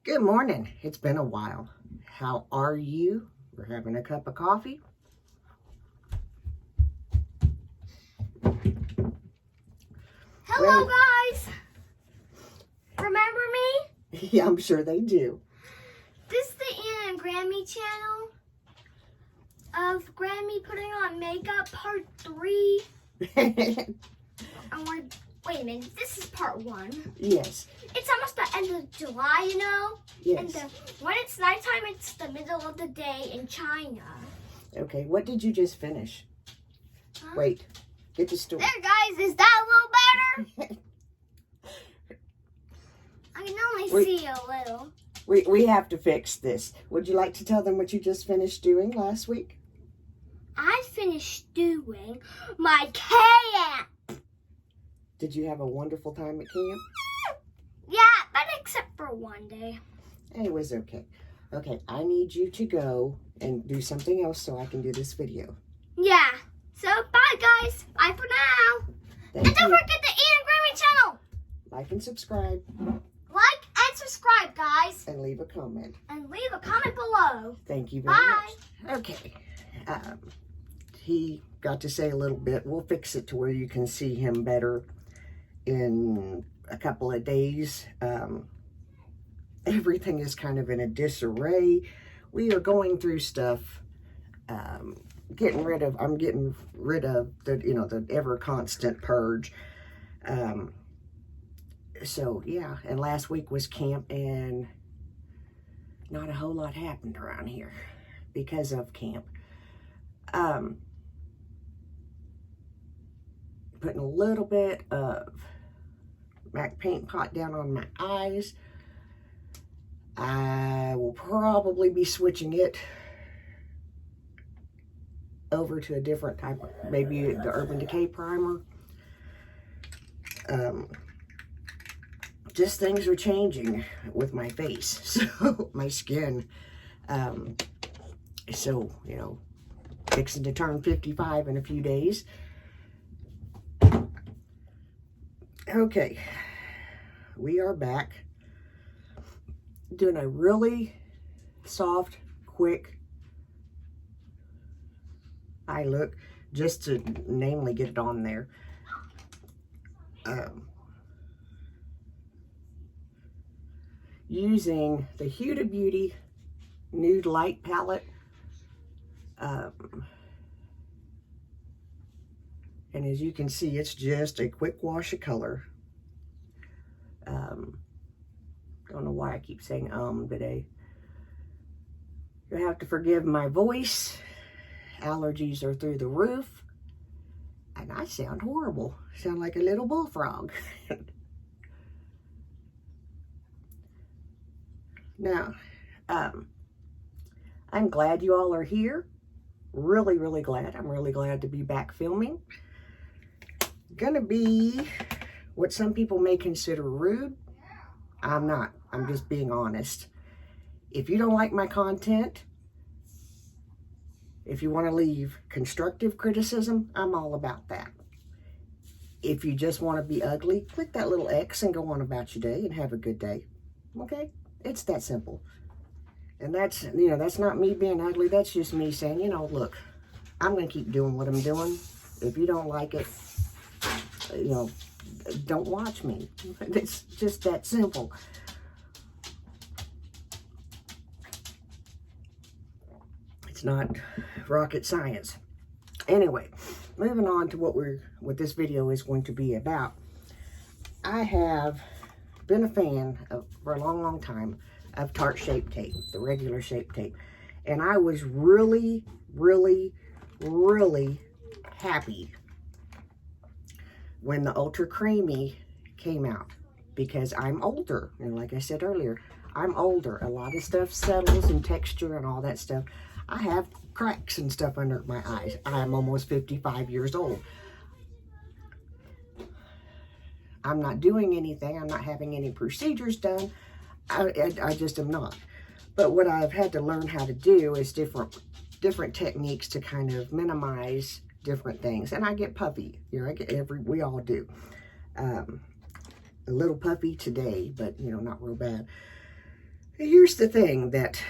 Good morning. It's been a while. How are you? We're having a cup of coffee. Hello, guys. Remember me? Yeah, I'm sure they do. This is the Anna and Grammy channel of Grammy putting on makeup part 3. Wait a minute. This is part 1. Yes. It's almost the end of July, you know? Yes. And when it's nighttime, it's the middle of the day in China. Okay, what did you just finish? Huh? Wait, get the story. There, guys. Is that a little better? I can only see a little. We have to fix this. Would you like to tell them what you just finished doing last week? I finished doing my camp. Did you have a wonderful time at camp? Yeah, but except for one day. It was okay. Okay, I need you to go and do something else so I can do this video. Yeah. So, bye, guys. Bye for now. Thank And don't you. forget the Ian Grammy channel. Like and subscribe. Like and subscribe, guys. And leave a comment. And leave a comment below. Thank you very Bye. much. Okay. He got to say a little bit. We'll fix it to where you can see him better in a couple of days. Everything is kind of in a disarray. We are going through stuff. I'm getting rid of the ever constant purge. So yeah, and last week was camp, and not a whole lot happened around here because of camp. Putting a little bit of MAC paint pot down on my eyes. I will probably be switching it over to a different type of, maybe the Urban Decay primer. Just things are changing with my face, so my skin. So, you know, fixing to turn 55 in a few days. Okay, we are back doing a really soft, quick eye look, just to namely get it on there. Using the Huda Beauty Nude Light Palette. And as you can see, it's just a quick wash of color. Don't know why I keep saying today. You have to forgive my voice. Allergies are through the roof. And I sound horrible. Sound like a little bullfrog. Now, I'm glad you all are here. Really, really glad. I'm really glad to be back filming. Gonna be what some people may consider rude. I'm not. I'm just being honest. If you don't like my content, if you want to leave constructive criticism, I'm all about that. If you just want to be ugly, click that little X and go on about your day and have a good day. Okay? It's that simple. And that's, you know, that's not me being ugly. That's just me saying, you know, look, I'm going to keep doing what I'm doing. If you don't like it, you know, don't watch me. It's just that simple. It's not rocket science. Anyway, moving on to what this video is going to be about. I have been a fan of, for a long, long time, of Tarte Shape Tape, the regular Shape Tape. And I was really, really, really happy when the Ultra Creamy came out, because I'm older. And like I said earlier, I'm older. A lot of stuff settles and texture and all that stuff. I have cracks and stuff under my eyes. I'm almost 55 years old. I'm not doing anything. I'm not having any procedures done. I just am not. But what I've had to learn how to do is different techniques to kind of minimize different things. And I get puffy. You know, we all do. A little puffy today, but you know, not real bad. Here's the thing that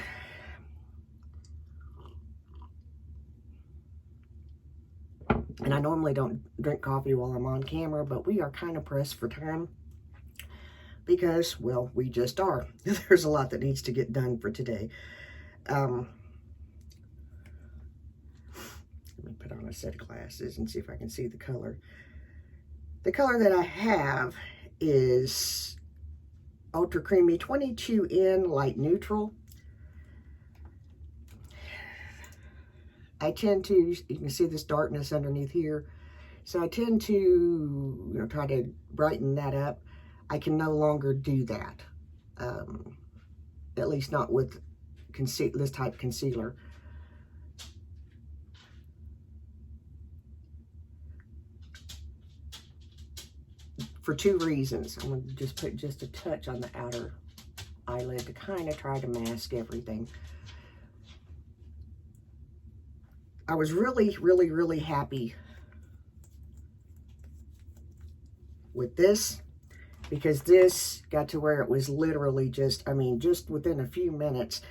and I normally don't drink coffee while I'm on camera, but we are kind of pressed for time because, well, we just are. There's a lot that needs to get done for today. Let me put on a set of glasses and see if I can see the color. The color that I have is Ultra Creamy 22N Light Neutral. I tend to, you can see this darkness underneath here, so I tend to, try to brighten that up. I can no longer do that, at least not with this type concealer. For two reasons. I'm going to just put just a touch on the outer eyelid to kind of try to mask everything. I was really, really, really happy with this because this got to where it was literally just within a few minutes,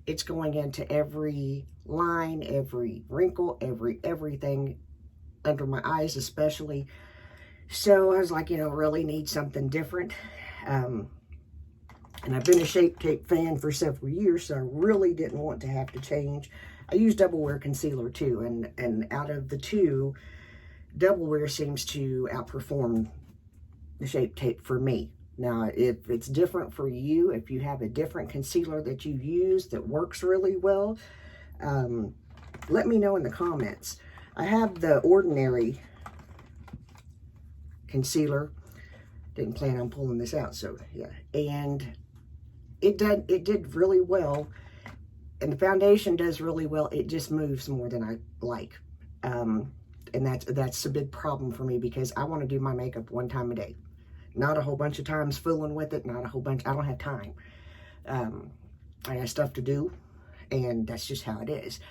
it's going into every line, every wrinkle, everything under my eyes especially. So I was like, really need something different. And I've been a Shape Tape fan for several years, so I really didn't want to have to change. I use Double Wear concealer too, and out of the two, Double Wear seems to outperform the Shape Tape for me. Now, if it's different for you, if you have a different concealer that you use that works really well, let me know in the comments. I have the Ordinary concealer. Didn't plan on pulling this out, so yeah. And it did really well, and the foundation does really well. It just moves more than I like, and that's a big problem for me because I want to do my makeup one time a day, not a whole bunch of times fooling with it. Not a whole bunch. I don't have time. I got stuff to do, and that's just how it is.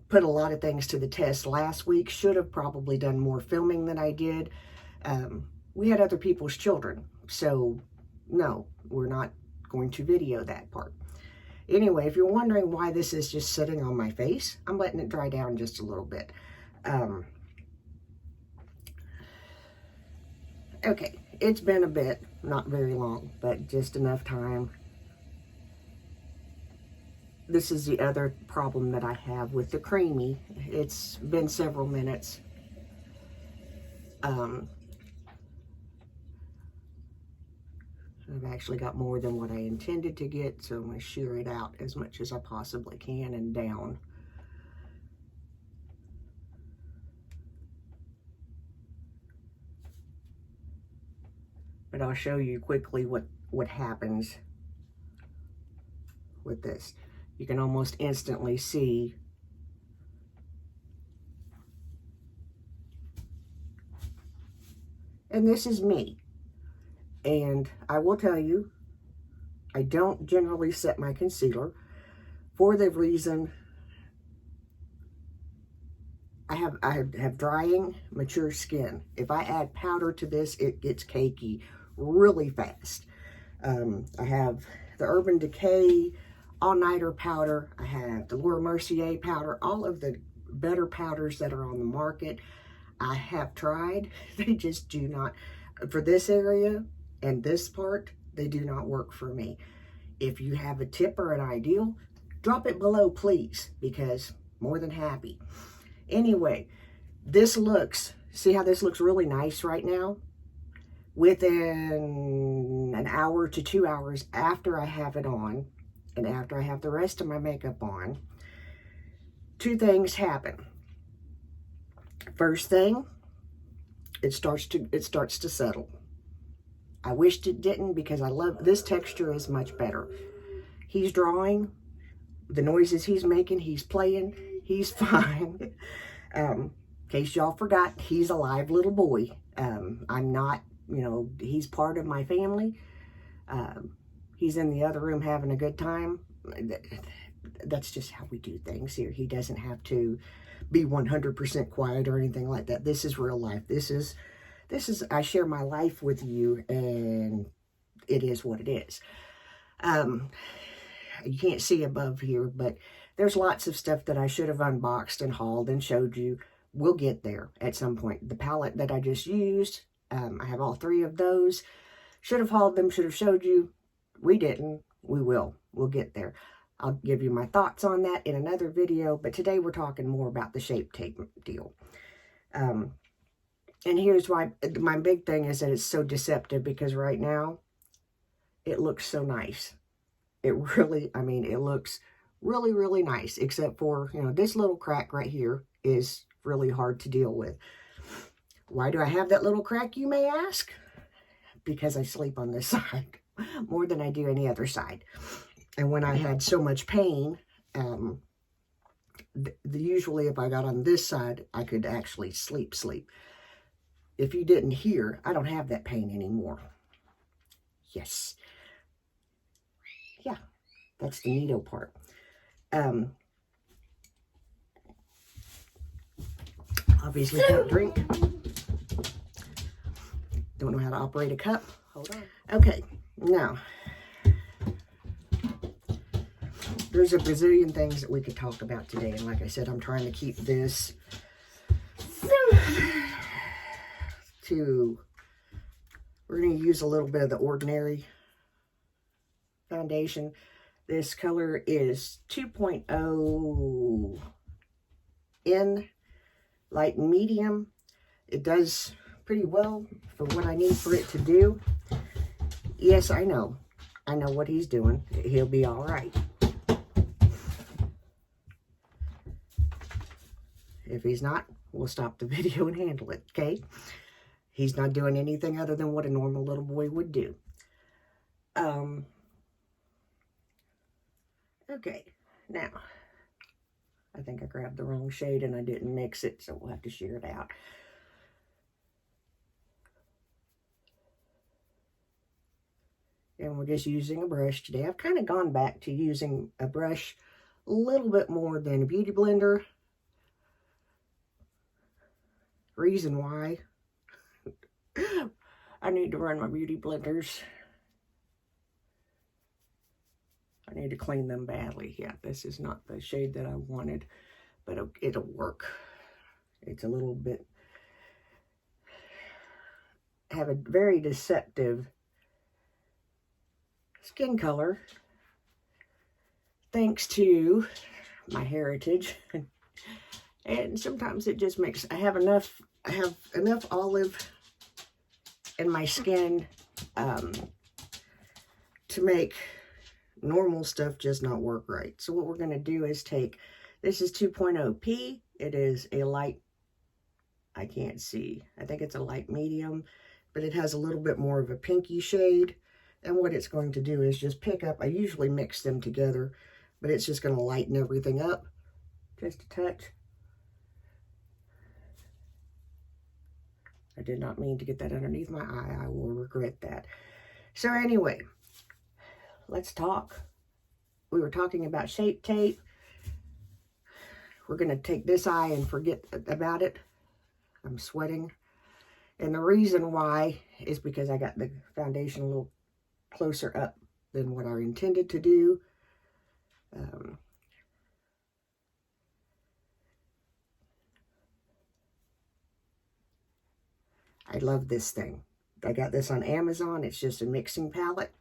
Put a lot of things to the test last week. Should have probably done more filming than I did. We had other people's children, so no, we're not going to video that part. Anyway, if you're wondering why this is just sitting on my face, I'm letting it dry down just a little bit. Okay, it's been a bit, not very long, but just enough time. This is the other problem that I have with the creamy. It's been several minutes. I've actually got more than what I intended to get, so I'm going to shear it out as much as I possibly can and down. But I'll show you quickly what happens with this. You can almost instantly see and this is me. And I will tell you, I don't generally set my concealer for the reason I have drying, mature skin. If I add powder to this, it gets cakey really fast. I have the Urban Decay All-Nighter powder. I have the Laura Mercier powder. All of the better powders that are on the market, I have tried. They just do not, for this area and this part, they do not work for me. If you have a tip or an ideal, drop it below, please, because more than happy. Anyway, this looks, see how this looks really nice right now? Within an hour to 2 hours after I have it on, and after I have the rest of my makeup on, two things happen. First thing, it starts to settle. I wished it didn't because I love, this texture is much better. He's drawing, the noises he's making, he's playing, he's fine. In case y'all forgot, he's a live little boy. I'm not, he's part of my family. He's in the other room having a good time. That's just how we do things here. He doesn't have to be 100% quiet or anything like that. This is real life. This is, I share my life with you, and it is what it is. You can't see above here, but there's lots of stuff that I should have unboxed and hauled and showed you. We'll get there at some point. The palette that I just used, I have all 3 of those. Should have hauled them, should have showed you. We didn't. We will. We'll get there. I'll give you my thoughts on that in another video, but today we're talking more about the Shape Tape deal. And here's why. My big thing is that it's so deceptive, because right now it looks so nice. It really, I mean, it looks really, really nice, except for, you know, this little crack right here is really hard to deal with. Why do I have that little crack, you may ask? Because I sleep on this side more than I do any other side. And when I had so much pain, usually if I got on this side, I could actually sleep. If you didn't hear, I don't have that pain anymore. Yes. Yeah, that's the neato part. Obviously can't drink. Don't know how to operate a cup. Hold on. Okay, now, there's a bazillion things that we could talk about today. And like I said, I'm trying to keep this to, we're going to use a little bit of the Ordinary foundation. This color is 2.0 in light and medium. It does pretty well for what I need for it to do. Yes, I know what he's doing. He'll be all right. If he's not, we'll stop the video and handle it, okay? He's not doing anything other than what a normal little boy would do. Okay, now, I think I grabbed the wrong shade and I didn't mix it, so we'll have to shear it out. And we're just using a brush today. I've kind of gone back to using a brush a little bit more than a beauty blender. Reason why, I need to run my beauty blenders. I need to clean them badly. Yeah, this is not the shade that I wanted, but it'll work. It's a little bit, have a very deceptive skin color, thanks to my heritage. And sometimes it just makes, I have enough olive in my skin to make normal stuff just not work right. So what we're going to do is take, this is 2.0p. It is a light, I can't see, I think it's a light medium, but it has a little bit more of a pinky shade. And what it's going to do is just pick up, I usually mix them together, but it's just going to lighten everything up just a touch. I did not mean to get that underneath my eye. I will regret that. So anyway, let's talk. We were talking about Shape Tape. We're going to take this eye and forget about it. I'm sweating. And the reason why is because I got the foundation a little closer up than what I intended to do. I love this thing. I got this on Amazon. It's just a mixing palette.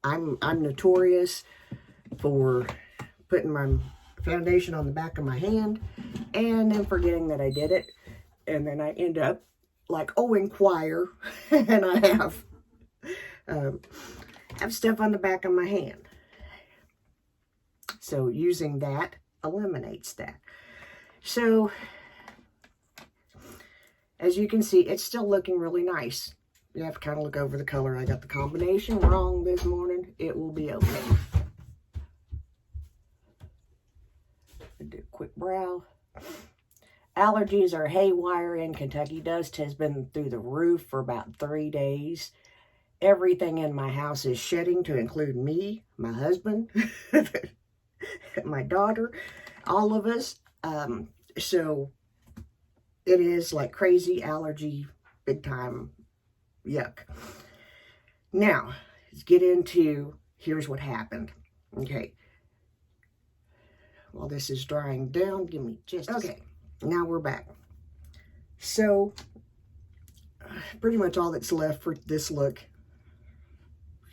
I'm notorious for putting my foundation on the back of my hand and then forgetting that I did it. And then I end up like, oh, inquire, and I have stuff on the back of my hand. So using that eliminates that. So as you can see, it's still looking really nice. You have to kind of look over the color. I got the combination wrong this morning. It will be okay. I did a quick brow. Allergies are haywire in Kentucky. Dust has been through the roof for about 3 days. Everything in my house is shedding, to include me, my husband, my daughter, all of us. So it is like crazy allergy, big time yuck. Now, let's get into, here's what happened. Okay. While this is drying down, give me just a second. Now we're back. So, pretty much all that's left for this look.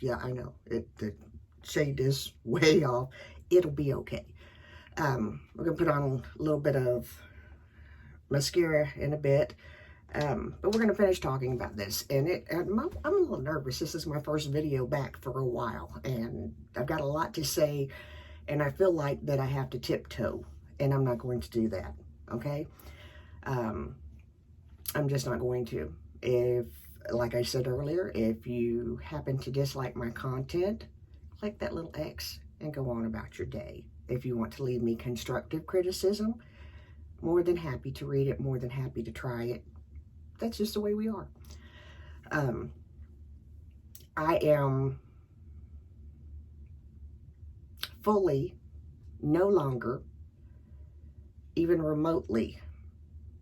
Yeah, I know. The shade is way off. It'll be okay. We're going to put on a little bit of mascara in a bit. But we're going to finish talking about this. And I'm a little nervous. This is my first video back for a while. And I've got a lot to say. And I feel like that I have to tiptoe. And I'm not going to do that. Okay? I'm just not going to. If, like I said earlier, if you happen to dislike my content, click that little X and go on about your day. If you want to leave me constructive criticism, more than happy to read it, more than happy to try it. That's just the way we are. I am fully no longer even remotely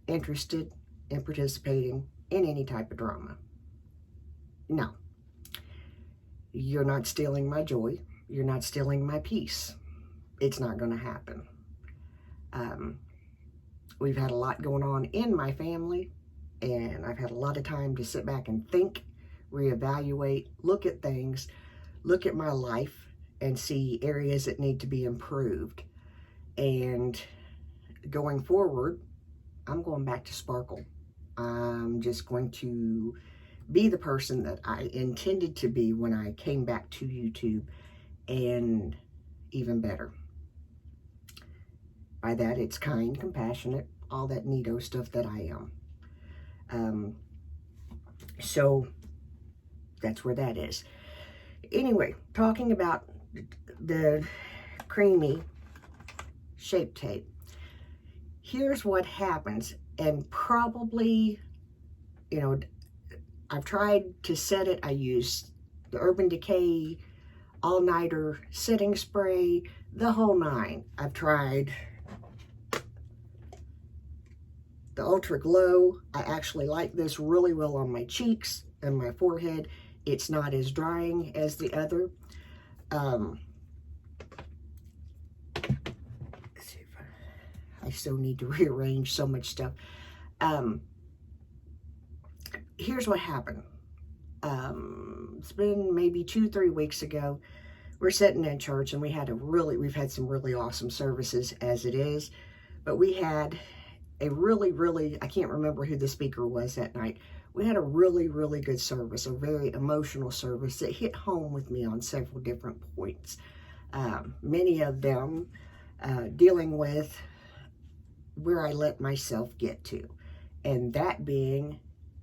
interested in participating in any type of drama. No. You're not stealing my joy. You're not stealing my peace. It's not going to happen. We've had a lot going on in my family, and I've had a lot of time to sit back and think, reevaluate, look at things, look at my life, and see areas that need to be improved. And going forward, I'm going back to sparkle. I'm just going to be the person that I intended to be when I came back to YouTube, and even better. By that, it's kind, compassionate, all that neato stuff that I am. So that's where that is. Anyway, talking about the creamy Shape Tape. Here's what happens, and probably, you know, I've tried to set it. I use the Urban Decay all-nighter setting spray, the whole nine. I've tried the Ultra Glow. I actually like this really well on my cheeks and my forehead. It's not as drying as the other. Let's see if I still need to rearrange so much stuff. Here's what happened. It's been maybe 2-3 weeks ago. We're sitting in church, and we've had some really awesome services as it is, but we had a really, I can't remember who the speaker was that night. We had a really good service, a very emotional service that hit home with me on several different points. Many of them dealing with where I let myself get to, and that being,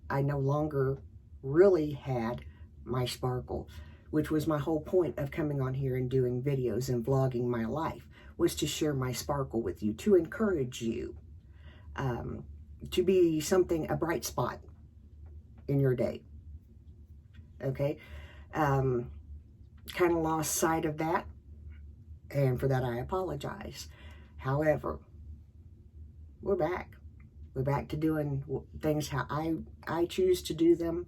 I no longer really had my sparkle, which was my whole point of coming on here and doing videos and vlogging my life, was to share my sparkle with you, to encourage you, to be a bright spot in your day. Okay? Kind of lost sight of that, and for that I apologize. However, we're back. We're back to doing things how I choose to do them,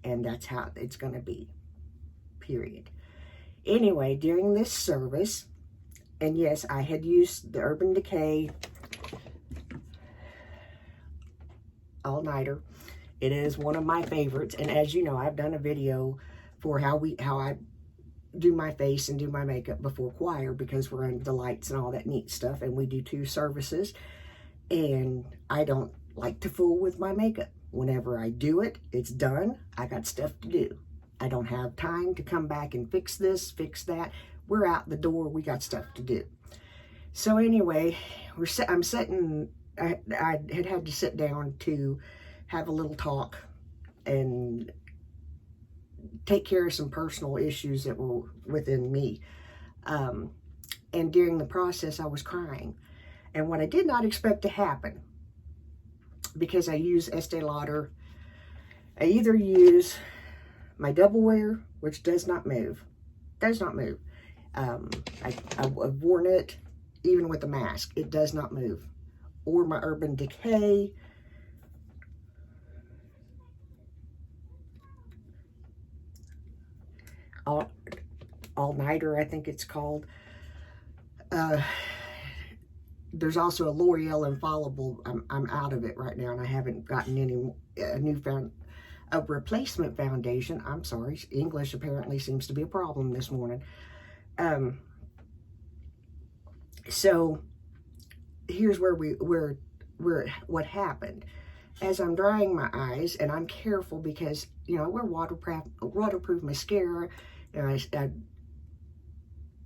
and that's how it's going to be, period. Anyway, during this service, and yes, I had used the Urban Decay all-nighter. It is one of my favorites, and as you know, I've done a video for how I do my face and do my makeup before choir, because we're under the lights and all that neat stuff, and we do 2 services, and I don't like to fool with my makeup. Whenever I do it, it's done. I got stuff to do. I don't have time to come back and fix this, fix that. We're out the door. We got stuff to do. So anyway, I had to sit down to have a little talk and take care of some personal issues that were within me. And during the process, I was crying. And what I did not expect to happen, because I use Estee Lauder, I either use my Double Wear, which does not move. I've worn it even with the mask. It does not move. Or my Urban Decay. all-nighter, I think it's called. There's also a L'Oreal Infallible. I'm out of it right now, and I haven't gotten any a replacement foundation. I'm sorry, English apparently seems to be a problem this morning. So here's what happened. As I'm drying my eyes, and I'm careful because, you know, I wear waterproof mascara, and I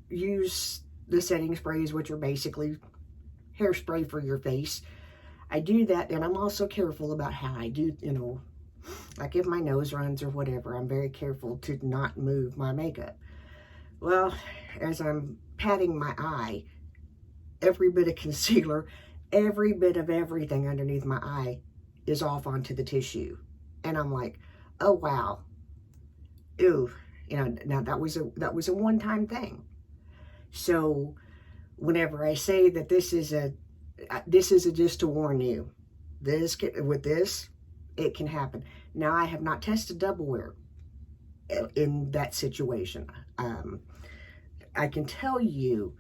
use the setting sprays, which are basically hairspray for your face. I do that, and I'm also careful about how I do, you know, like if my nose runs or whatever, I'm very careful to not move my makeup. Well, as I'm patting my eye, every bit of concealer, every bit of everything underneath my eye is off onto the tissue. And I'm like, oh wow, ew. You know, now that was a one-time thing. So whenever I say that this is just to warn you, with this, it can happen. Now, I have not tested double wear in that situation. I can tell you,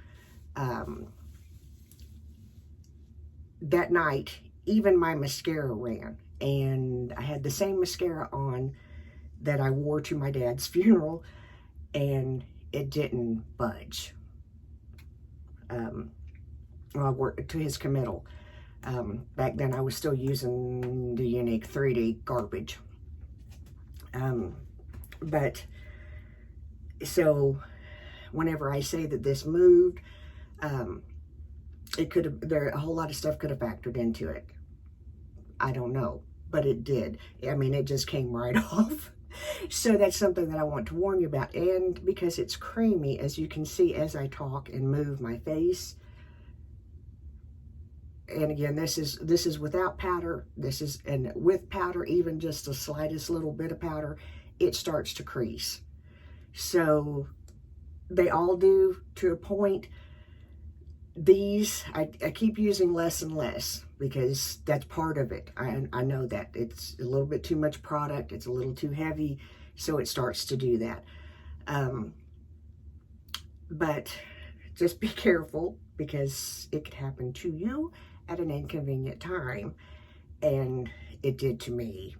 that night, even my mascara ran, and I had the same mascara on that I wore to my dad's funeral, and it didn't budge. Well, I wore it to his committal. Back then, I was still using the Unique 3D garbage. But so whenever I say that this moved, it could have, a whole lot of stuff could have factored into it. I don't know, but it did. I mean, it just came right off. So that's something that I want to warn you about. And because it's creamy, as you can see as I talk and move my face. And again, this is without powder. And with powder, even just the slightest little bit of powder, it starts to crease. So they all do to a point. These, I keep using less and less because that's part of it. I know that it's a little bit too much product. It's a little too heavy, so it starts to do that. But just be careful because it could happen to you at an inconvenient time, and it did to me.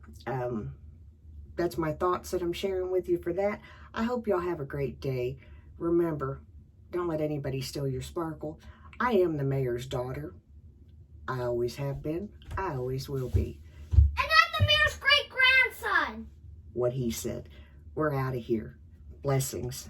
That's my thoughts that I'm sharing with you for that. I hope y'all have a great day. Remember, don't let anybody steal your sparkle. I am the mayor's daughter. I always have been. I always will be. And I'm the mayor's great-grandson. What he said. We're out of here. Blessings.